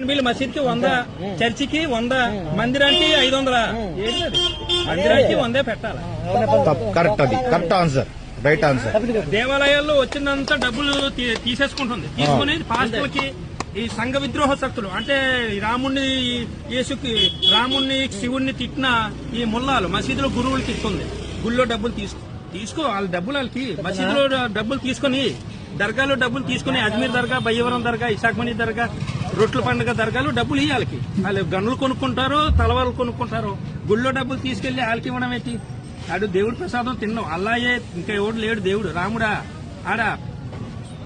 Bill మసీద్కి 100, చర్చికి 100, మందిరానికి 500. ఏంటది? మందిరానికి 100 పెట్టాలి. Correct answer, right answer. దేవాలయాల్లో వచ్చినంత డబ్బులు తీసేసుకుంటుంది. తీసుకుని పాస్టర్లకి ఈ సంఘ విద్రోహ శక్తులు అంటే రాముణ్ణి రాముణ్ణి శివుణ్ణి తిట్టిన ఈ ముల్లాలు మసీదులో గురువులకి ఇస్తుంది. గుళ్ళో డబ్బులు తీసుకో వాళ్ళ డబ్బులు వాళ్ళకి మసీదులో డబ్బులు తీసుకుని దర్గాలో డబ్బులు తీసుకుని అజ్మీర్ దర్గా, బయ్యవరం దర్గా, ఇసాక్మణి దర్గా, రొట్ల పండుగ దర్గాలు డబ్బులు ఇవ్వాలి. వాళ్ళు గన్నులు కొనుక్కుంటారు, తలవాళ్ళు కొనుక్కుంటారు. గుళ్ళో డబ్బులు తీసుకెళ్లి వాళ్ళకి ఇవ్వడం ఏంటి? ఆడు దేవుడి ప్రసాదం తిన్నావు. అల్లాయే ఇంకా ఎవడు లేడు దేవుడు. రాముడా ఆడా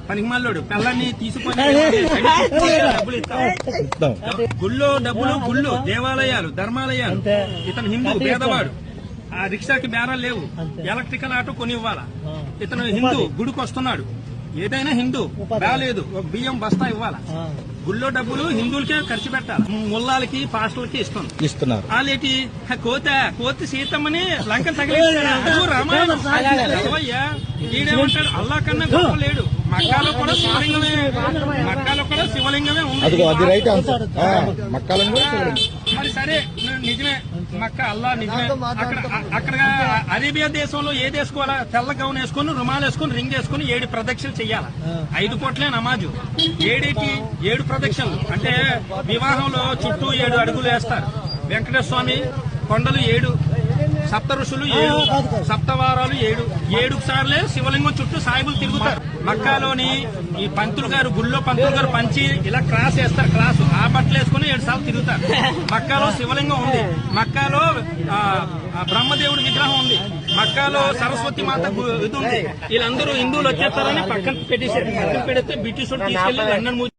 పనికిమాలోడు పిల్లల్ని తీసుకొని డబ్బులు ఇస్తాం. గుళ్ళో డబ్బులు, గుళ్ళు, దేవాలయాలు, ధర్మాలయాలు. ఇతను హిందూ పేదవాడు, ఆ రిక్షాకి బేరాలు లేవు, ఎలక్ట్రికల్ ఆటో కొని ఇవ్వాలా. ఇతను హిందూ గుడికి వస్తున్నాడు, ఏదైనా హిందూ రాలేదు, ఒక బియ్యం బస్తా ఇవ్వాలా. గుళ్ళో డబ్బులు హిందువులకే ఖర్చు పెట్టాలి, ముల్లాలకి పాస్టర్లకి ఇస్తున్నారు. వాళ్ళేటి కోతి సీతమ్మని లంకను తగిలిస్తాడు. రామాయణం ఈడేమంటాడు? అల్లా కన్నా గొప్ప లేడు. మక్కాలో కూడా శివలింగమే ఉంది. మరి సరే నిజమే, మక్కా అల్లా నిజమే. అక్కడ అరేబియా దేశంలో ఏది వేసుకోవాలా? తెల్ల గౌన్ వేసుకుని, రుమాలు వేసుకుని, రింగ్ వేసుకుని 7 ప్రదక్షిణలు చెయ్యాలా. 5 కోట్లే నమాజు. 7 ప్రదక్షిణలు అంటే వివాహంలో చుట్టూ 7 అడుగులు వేస్తారు. వెంకటేశ్వర స్వామి కొండలు 7, సప్త ఋషులు 7, సప్తవారాలు 7 సార్లే శివలింగం చుట్టూ సాయిబులు తిరుగుతారు. మక్కాలోని ఈ పంతులు గారు, గుళ్ళో పంతులు గారు పంచి ఇలా క్రాస్ వేస్తారు. క్రాసు ఆ బట్టలు వేసుకుని 7 సార్లు తిరుగుతారు. మక్కాలో శివలింగం ఉంది, మక్కాలో బ్రహ్మదేవుడి విగ్రహం ఉంది, మక్కాలో సరస్వతి మాత ఇది ఉంది. వీళ్ళందరూ హిందువులు వచ్చేస్తారని పక్కన పెట్టేశారు. పక్కన పెడితే బ్రిటిష్ తీసుకెళ్లి లండన్